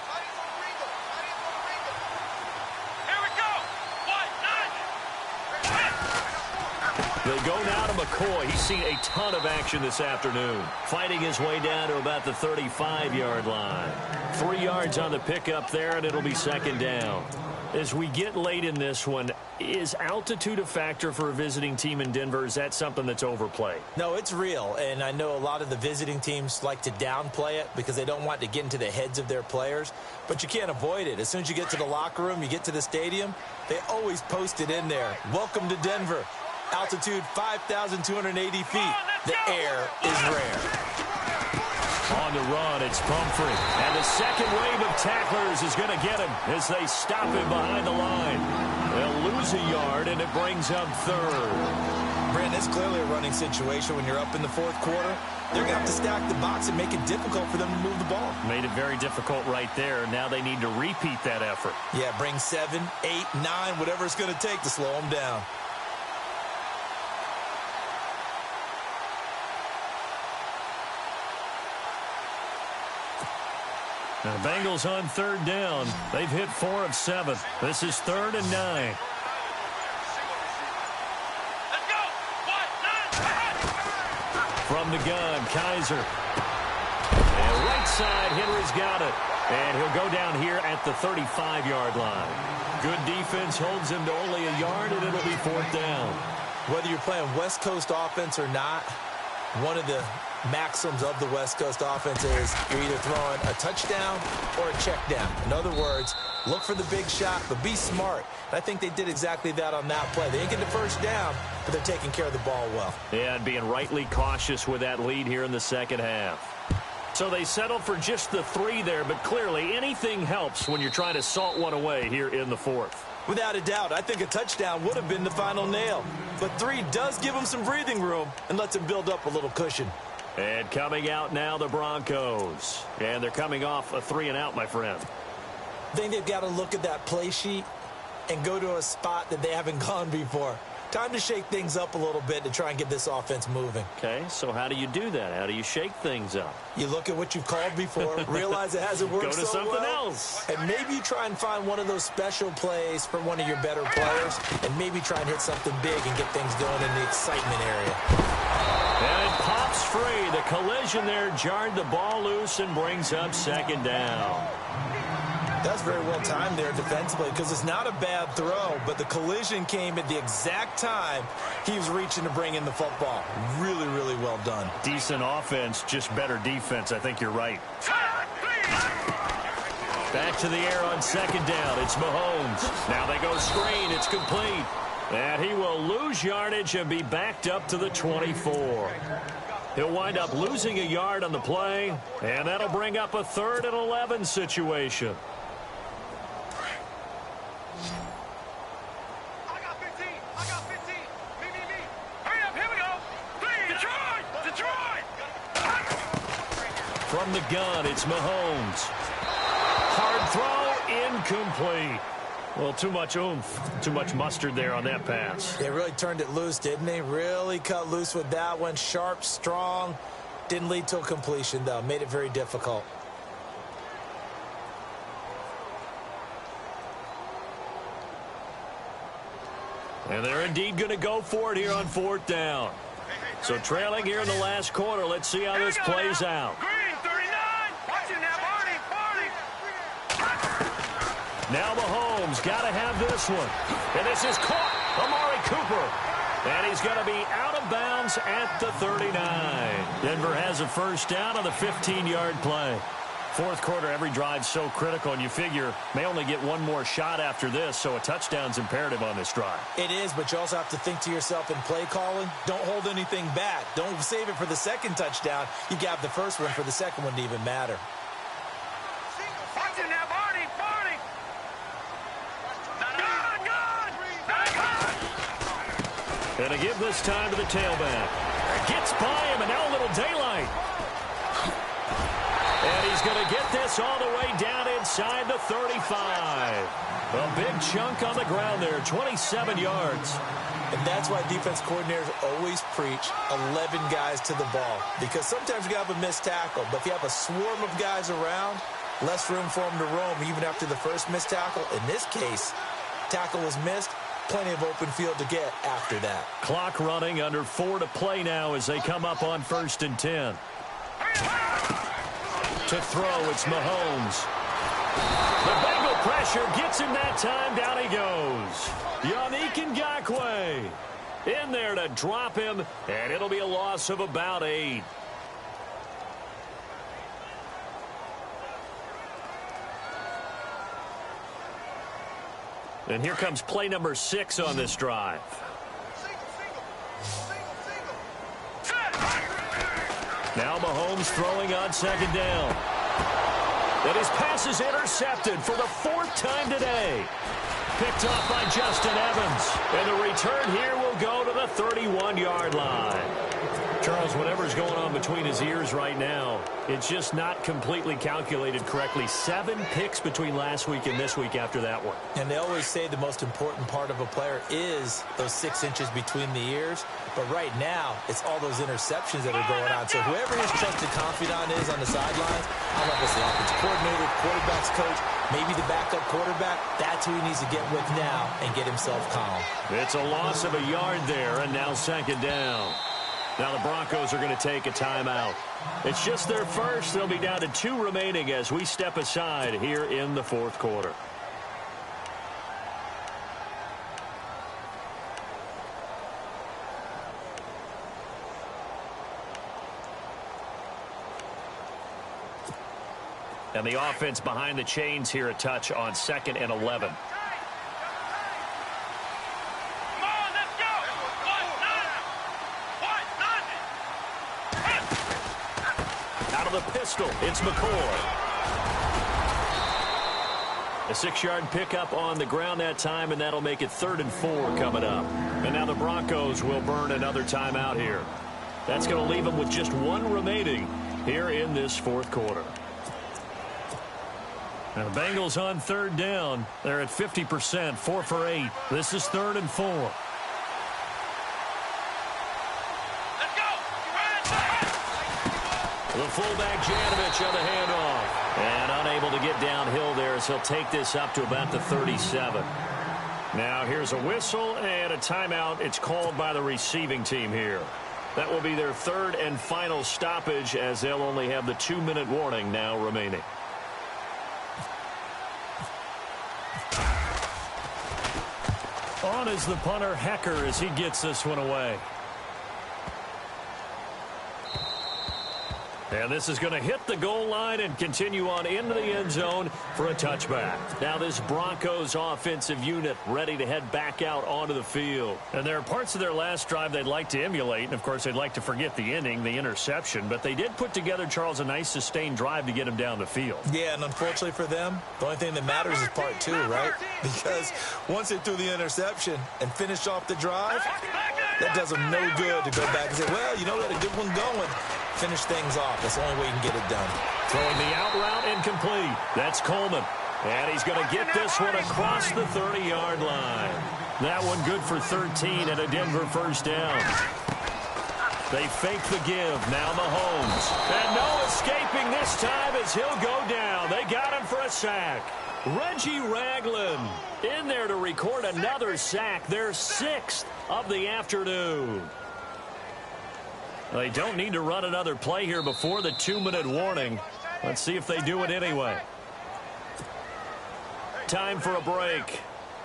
They go now to McCoy. He's seen a ton of action this afternoon. Fighting his way down to about the 35-yard line. 3 yards on the pickup there, and it'll be second down. As we get late in this one, is altitude a factor for a visiting team in Denver? Is that something that's overplayed? No, it's real, and I know a lot of the visiting teams like to downplay it because they don't want to get into the heads of their players, but you can't avoid it. As soon as you get to the locker room, you get to the stadium, they always post it in there. Welcome to Denver. Altitude 5,280 feet. The air is rare. On the run, it's Pumphrey. And the second wave of tacklers is going to get him as they stop him behind the line. They'll lose a yard, and it brings up third. Brandon, it's clearly a running situation when you're up in the fourth quarter. They're going to have to stack the box and make it difficult for them to move the ball. Made it very difficult right there. Now they need to repeat that effort. Yeah, bring 7, 8, 9, whatever it's going to take to slow them down. Now, Bengals on third down. They've hit 4 of 7. This is 3rd and 9. Let's go. 1, 9. From the gun, Kaiser. And right side, Henry's got it. And he'll go down here at the 35-yard line. Good defense holds him to only a yard, and it'll be 4th down. Whether you're playing West Coast offense or not, one of the maxims of the West Coast offense is you're either throwing a touchdown or a check down. In other words, Look for the big shot, but be smart. And I think they did exactly that on that play. They didn't get the first down, but they're taking care of the ball well. Yeah, and being rightly cautious with that lead here in the second half. So they settled for just the 3 there, but clearly anything helps when you're trying to salt one away here in the 4th. Without a doubt, I think a touchdown would have been the final nail. But 3 does give them some breathing room and lets them build up a little cushion. And coming out now, the Broncos. And they're coming off a 3-and-out, my friend. I think they've got to look at that play sheet and go to a spot that they haven't gone before. Time to shake things up a little bit to try and get this offense moving. Okay, so how do you do that? How do you shake things up? You look at what you've called before, realize it hasn't worked so well. Go to something else. And maybe you try and find one of those special plays for one of your better players, and maybe try and hit something big and get things going in the excitement area. And it pops free. The collision there jarred the ball loose and brings up 2nd down. That's very well timed there defensively because it's not a bad throw, but the collision came at the exact time he was reaching to bring in the football. Really, really well done. Decent offense, just better defense. I think you're right. Back to the air on 2nd down. It's Mahomes. Now they go screen. It's complete. And he will lose yardage and be backed up to the 24. He'll wind up losing a yard on the play, and that'll bring up a 3rd and 11 situation. I got 15. I got 15. Me. Hurry up. Here we go. Detroit. From the gun, it's Mahomes. Hard throw, incomplete. Well, too much oomph, too much mustard there on that pass. They really turned it loose, didn't they? Really cut loose with that one. Sharp, strong. Didn't lead to a completion, though. Made it very difficult. And they're indeed going to go for it here on 4th down. So trailing here in the last quarter. Let's see how this plays out. Green, 39. Watch it now, Barney. Now Mahomes got to have this one. And this is caught. Amari Cooper. And he's going to be out of bounds at the 39. Denver has a 1st down on the 15-yard play. 4th quarter, every drive's so critical, and you figure may only get one more shot after this, so a touchdown's imperative on this drive. It is, but you also have to think to yourself in play calling, don't hold anything back. Don't save it for the 2nd touchdown. You got the 1st one for the 2nd one to even matter. Watch it now, Barney. Good. And to give this time to the tailback. Gets by him, and now a little daylight. And he's going to get this all the way down inside the 35. A big chunk on the ground there, 27 yards. And that's why defense coordinators always preach 11 guys to the ball. Because sometimes you have a missed tackle, but if you have a swarm of guys around, less room for them to roam even after the first missed tackle. In this case, tackle was missed. Plenty of open field to get after that. Clock running, under 4 to play now as they come up on 1st and 10. To throw, it's Mahomes. The Bengal pressure gets him that time. Down he goes. Yannick Ngakoue in there to drop him, and it'll be a loss of about 8. And here comes play number 6 on this drive. Now Mahomes throwing on 2nd down. And his pass is intercepted for the 4th time today. Picked off by Justin Evans. And the return here will go to the 31-yard line. Charles, whatever's going on between his ears right now, it's just not completely calculated correctly. 7 picks between last week and this week after that one. And they always say the most important part of a player is those 6 inches between the ears. But right now, it's all those interceptions that are going on. So whoever his trusted confidant is on the sidelines, I don't know if it's the offensive coordinator, quarterback's coach, maybe the backup quarterback, that's who he needs to get with now and get himself calm. It's a loss of a yard there, and now 2nd down. Now the Broncos are going to take a timeout. It's just their first. They'll be down to 2 remaining as we step aside here in the 4th quarter. And the offense behind the chains here a touch on 2nd and 11. Out of the pistol, it's McCoy. A 6-yard pickup on the ground that time, and that'll make it 3rd and 4 coming up. And now the Broncos will burn another timeout here. That's going to leave them with just 1 remaining here in this 4th quarter. Now the Bengals on 3rd down. They're at 50%, 4 for 8. This is 3rd and 4. Let's go! The fullback Janovich on the handoff. And unable to get downhill there as he'll take this up to about the 37. Now here's a whistle and a timeout. It's called by the receiving team here. That will be their 3rd and final stoppage as they'll only have the 2-minute warning now remaining. On is the punter Hecker as he gets this one away. And this is going to hit the goal line and continue on into the end zone for a touchback. Now this Broncos offensive unit ready to head back out onto the field. And there are parts of their last drive they'd like to emulate. And, of course, they'd like to forget the inning, the interception. But they did put together, Charles, a nice sustained drive to get him down the field. Yeah, and unfortunately for them, the only thing that matters is part 2, right? Because once they threw the interception and finished off the drive, that does them no good to go back and say, well, you know, we had a good one going. Finish things off. That's the only way you can get it done. Throwing the out route incomplete. That's Coleman. And he's going to get this one across the 30-yard line. That one good for 13 and a Denver first down. They fake the give. Now Mahomes. And no escaping this time as he'll go down. They got him for a sack. Reggie Ragland in there to record another sack. Their 6th of the afternoon. They don't need to run another play here before the 2-minute warning. Let's see if they do it anyway. Time for a break.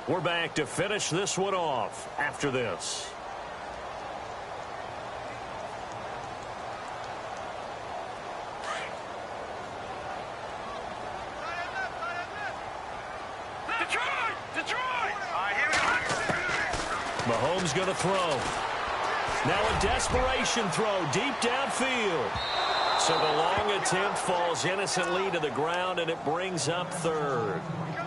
We're back to finish this one off after this. Detroit! All right, here we go. Mahomes going to throw. Now a desperation throw deep downfield. So the long attempt falls innocently to the ground, and it brings up 3rd.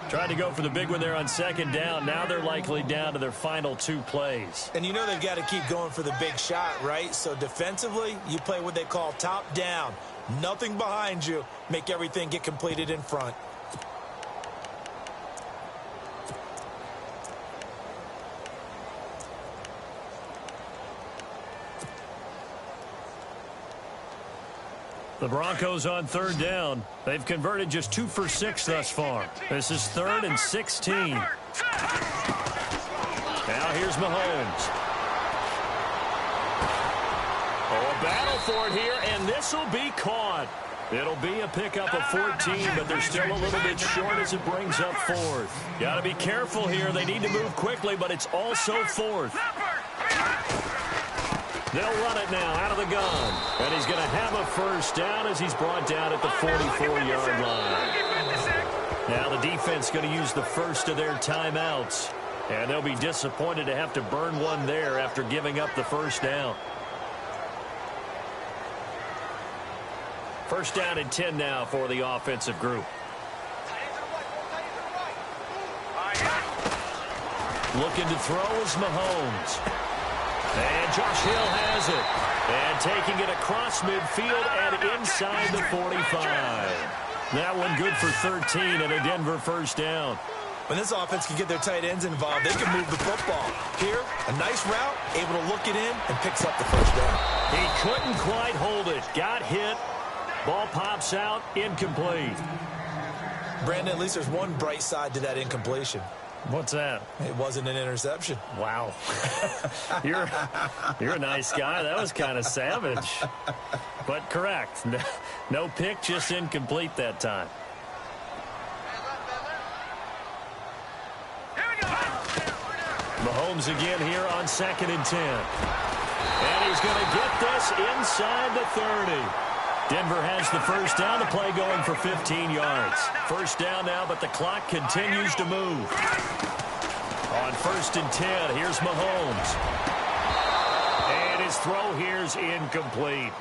Tried to go for the big one there on 2nd down. Now they're likely down to their final 2 plays. And you know they've got to keep going for the big shot, right? So defensively, you play what they call top down. Nothing behind you. Make everything get completed in front. The Broncos on 3rd down. They've converted just 2 for 6 thus far. This is 3rd and 16. Now here's Mahomes. Oh, a battle for it here, and this will be caught. It'll be a pickup of 14, but they're still a little bit short as it brings up 4th. Got to be careful here. They need to move quickly, but it's also 4th. They'll run it now out of the gun. And he's going to have a first down as he's brought down at the 44-yard line. Now the defense going to use the first of their timeouts. And they'll be disappointed to have to burn one there after giving up the first down. First down and 10 now for the offensive group. Looking to throw is Mahomes. And Josh Hill has it. And taking it across midfield and inside the 45. That one good for 13 and a Denver first down. When this offense can get their tight ends involved, they can move the football. Here, a nice route, able to look it in, and picks up the first down. He couldn't quite hold it. Got hit. Ball pops out, incomplete. Brandon, at least there's one bright side to that incompletion. What's that? It wasn't an interception. Wow. You're a nice guy. That was kind of savage. But correct. No pick, just incomplete that time. Mahomes again here on 2nd and 10. And he's going to get this inside the 30. Denver has the first down. The play going for 15 yards. First down now, but the clock continues to move. On 1st and 10, here's Mahomes. And his throw here's incomplete.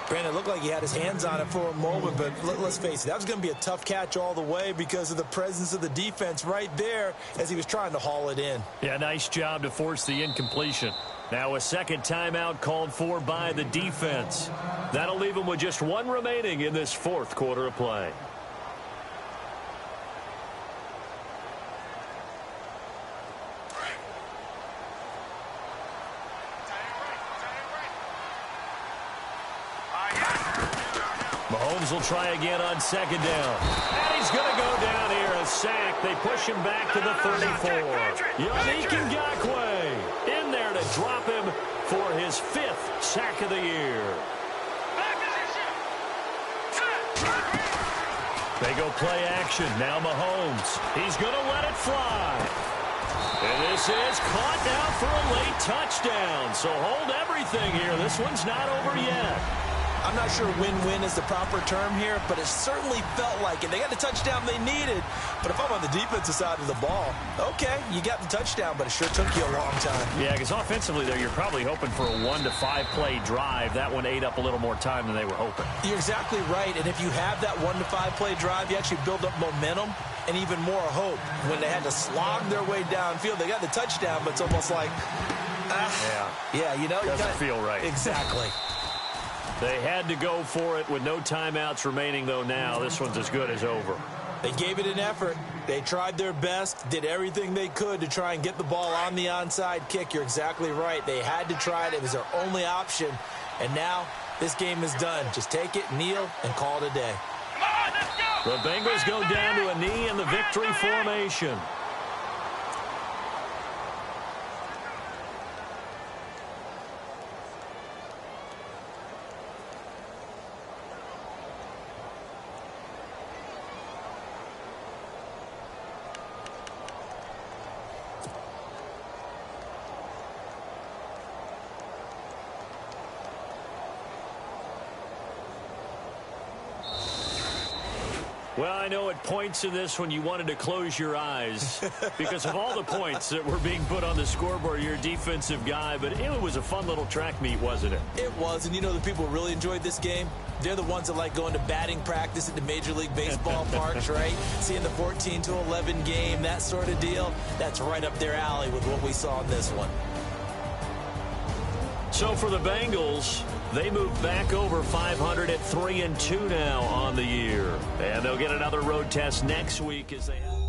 Brandon, it looked like he had his hands on it for a moment, but let's face it, that was going to be a tough catch all the way because of the presence of the defense right there as he was trying to haul it in. Yeah, nice job to force the incompletion. Now a second timeout called for by the defense. That'll leave him with just one remaining in this 4th quarter of play. Mahomes will try again on 2nd down. And he's going to go down here, a sack. They push him back to the 34. Yannick Ngakoue in there to drop him for his 5th sack of the year. They go play action. Now Mahomes. He's going to let it fly. And this is caught now for a late touchdown. So hold everything here. This one's not over yet. I'm not sure win-win is the proper term here, but it certainly felt like it. They got the touchdown they needed. But if I'm on the defensive side of the ball, okay, you got the touchdown, but it sure took you a long time. Yeah, because offensively there, you're probably hoping for a 1 to 5 play drive. That one ate up a little more time than they were hoping. You're exactly right. And if you have that 1 to 5 play drive, you actually build up momentum and even more hope. When they had to slog their way downfield, they got the touchdown, but it's almost like, yeah, you know, doesn't feel right. Exactly. They had to go for it with no timeouts remaining, though. Now this one's as good as over. They gave it an effort. They tried their best, did everything they could to try and get the ball on the onside kick. You're exactly right. They had to try it. It was their only option. And now this game is done. Just take it, kneel, and call it a day. Come on, let's go. The Bengals go down to a knee in the victory formation. Well, I know at points in this when you wanted to close your eyes because of all the points that were being put on the scoreboard. You're a defensive guy, but it was a fun little track meet, wasn't it? It was, and you know the people who really enjoyed this game? They're the ones that like going to batting practice at the Major League Baseball parks, right? Seeing the 14-11 game, that sort of deal. That's right up their alley with what we saw in this one. So for the Bengals, they move back over 500 at 3-2 now on the year. And they'll get another road test next week as they have